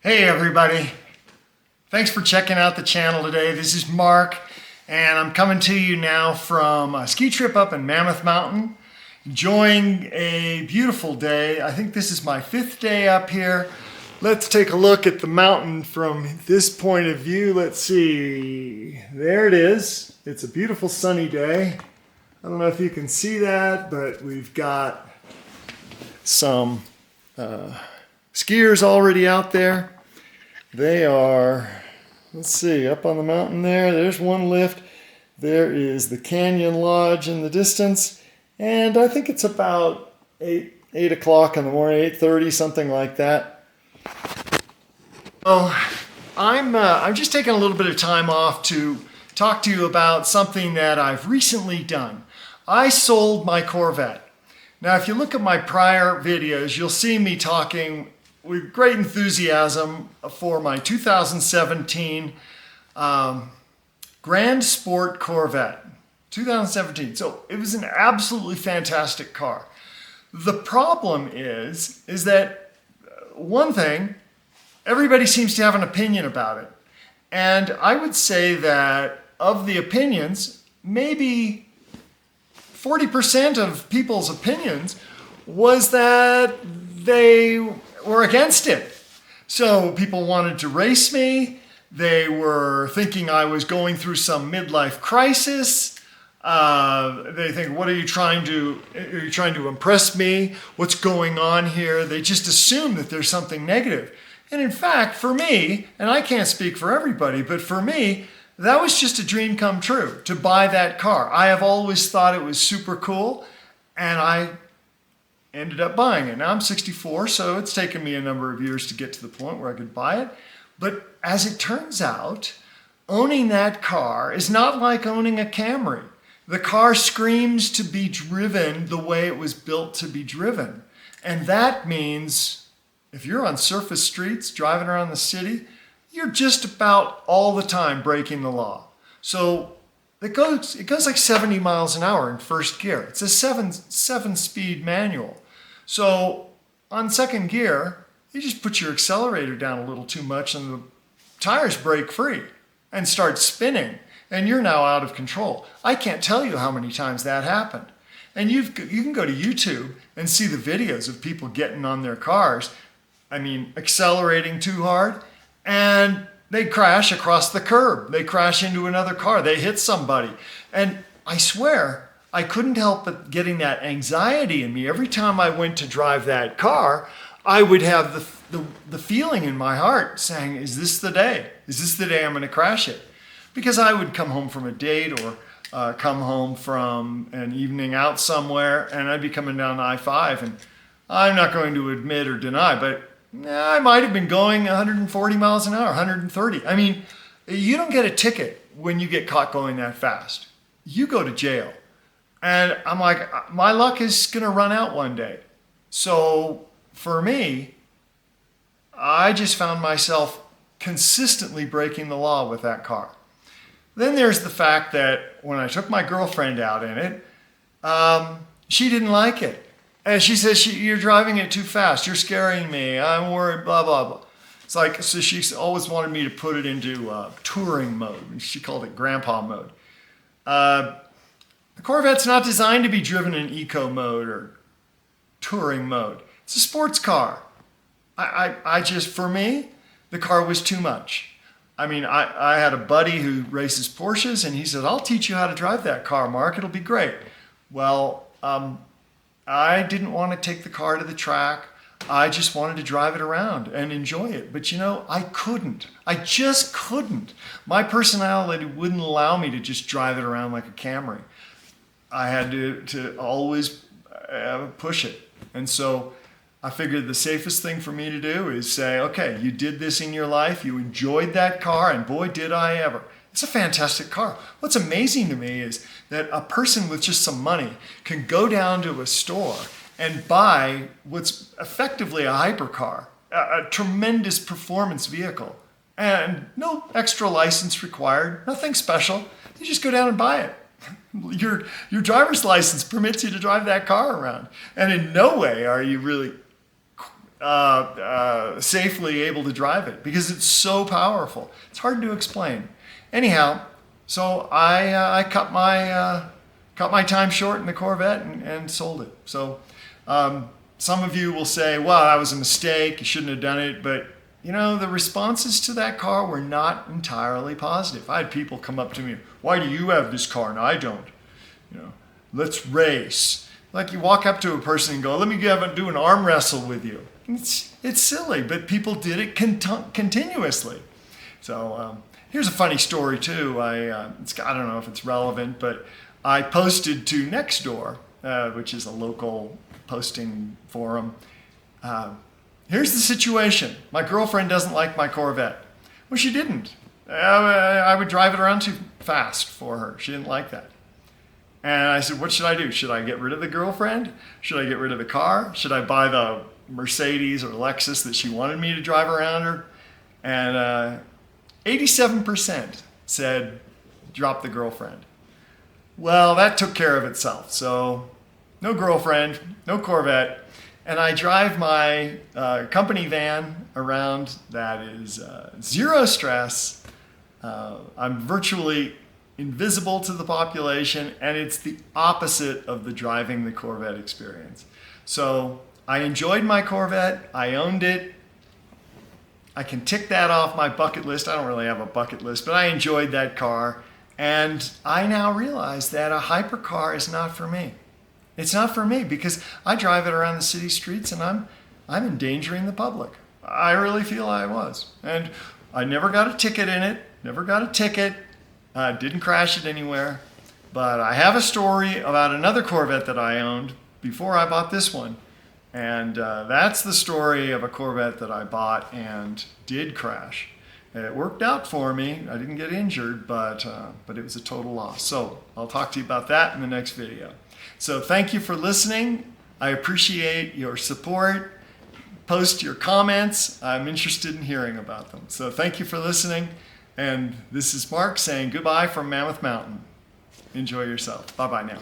Hey everybody, thanks for checking out the channel today. This is Mark and I'm coming to you now from a ski trip up in Mammoth Mountain, enjoying a beautiful day. I think this is my 5th day up here. Let's take a look at the mountain from this point of view. Let's see, there it is. It's a beautiful sunny day. I don't know if you can see that, but we've got some skiers already out there. They are, let's see, up on the mountain there. There's one lift. There is the Canyon Lodge in the distance. And I think it's about 8 o'clock in the morning, 8:30, something like that. Well, I'm just taking a little bit of time off to talk to you about something that I've recently done. I sold my Corvette. Now, if you look at my prior videos, you'll see me talking with great enthusiasm for my 2017 Grand Sport Corvette. 2017. So it was an absolutely fantastic car. The problem is that one thing, everybody seems to have an opinion about it. And I would say that of the opinions, maybe 40% of people's opinions was that they were against it. So people wanted to race me. They were thinking I was going through some midlife crisis. They think, what are you trying to impress me? What's going on here? They just assume that there's something negative. And in fact, for me, and I can't speak for everybody, but for me, that was just a dream come true, to buy that car. I have always thought it was super cool, and I ended up buying it. Now I'm 64, so it's taken me a number of years to get to the point where I could buy it. But as it turns out, owning that car is not like owning a Camry. The car screams to be driven the way it was built to be driven. And that means if you're on surface streets driving around the city, you're just about all the time breaking the law. So it goes like 70 miles an hour in first gear. It's a seven-speed manual. So on second gear, you just put your accelerator down a little too much and the tires break free and start spinning, and you're now out of control. I can't tell you how many times that happened. And you can go to YouTube and see the videos of people getting on their cars, accelerating too hard, and they crash across the curb. They crash into another car. They hit somebody. And I swear, I couldn't help but getting that anxiety in me. Every time I went to drive that car, I would have the feeling in my heart saying, is this the day? Is this the day I'm going to crash it? Because I would come home from a date or come home from an evening out somewhere, and I'd be coming down I-5, and I'm not going to admit or deny, but I might have been going 140 miles an hour, 130. You don't get a ticket when you get caught going that fast. You go to jail. And I'm like, my luck is going to run out one day. So for me, I just found myself consistently breaking the law with that car. Then there's the fact that when I took my girlfriend out in it, she didn't like it. And she says, you're driving it too fast. You're scaring me. I'm worried, blah, blah, blah. It's like, so she always wanted me to put it into touring mode. She called it grandpa mode. The Corvette's not designed to be driven in eco mode or touring mode. It's a sports car. For me, the car was too much. I had a buddy who races Porsches, and he said, I'll teach you how to drive that car, Mark. It'll be great. Well, I didn't want to take the car to the track. I just wanted to drive it around and enjoy it. But I couldn't. I just couldn't. My personality wouldn't allow me to just drive it around like a Camry. I had to always push it. And so I figured the safest thing for me to do is say, okay, you did this in your life. You enjoyed that car, and boy, did I ever. It's a fantastic car. What's amazing to me is that a person with just some money can go down to a store and buy what's effectively a hypercar, a tremendous performance vehicle, and no extra license required, nothing special. You just go down and buy it. Your driver's license permits you to drive that car around. And in no way are you really safely able to drive it because it's so powerful. It's hard to explain. Anyhow, so I cut my time short in the Corvette and sold it. So some of you will say, well, that was a mistake. You shouldn't have done it. But, you know, the responses to that car were not entirely positive. I had people come up to me, why do you have this car and I don't? You know, let's race. Like you walk up to a person and go, let me do an arm wrestle with you. It's silly, but people did it continuously. So here's a funny story too. I don't know if it's relevant, but I posted to Nextdoor, which is a local posting forum. Here's the situation. My girlfriend doesn't like my Corvette. Well, she didn't. I would drive it around too fast for her. She didn't like that. And I said, what should I do? Should I get rid of the girlfriend? Should I get rid of the car? Should I buy the Mercedes or Lexus that she wanted me to drive around her? And 87% said, drop the girlfriend. Well, that took care of itself. So no girlfriend, no Corvette. And I drive my company van around that is zero stress. I'm virtually invisible to the population, and it's the opposite of the driving the Corvette experience. So I enjoyed my Corvette. I owned it. I can tick that off my bucket list. I don't really have a bucket list, but I enjoyed that car. And I now realize that a hypercar is not for me. It's not for me because I drive it around the city streets and I'm endangering the public. I really feel I was. And I never got a ticket in it, never got a ticket. Didn't crash it anywhere. But I have a story about another Corvette that I owned before I bought this one. And that's the story of a Corvette that I bought and did crash. It worked out for me. I didn't get injured, but it was a total loss. So I'll talk to you about that in the next video. So thank you for listening. I appreciate your support. Post your comments. I'm interested in hearing about them. So thank you for listening. And this is Mark saying goodbye from Mammoth Mountain. Enjoy yourself. Bye-bye now.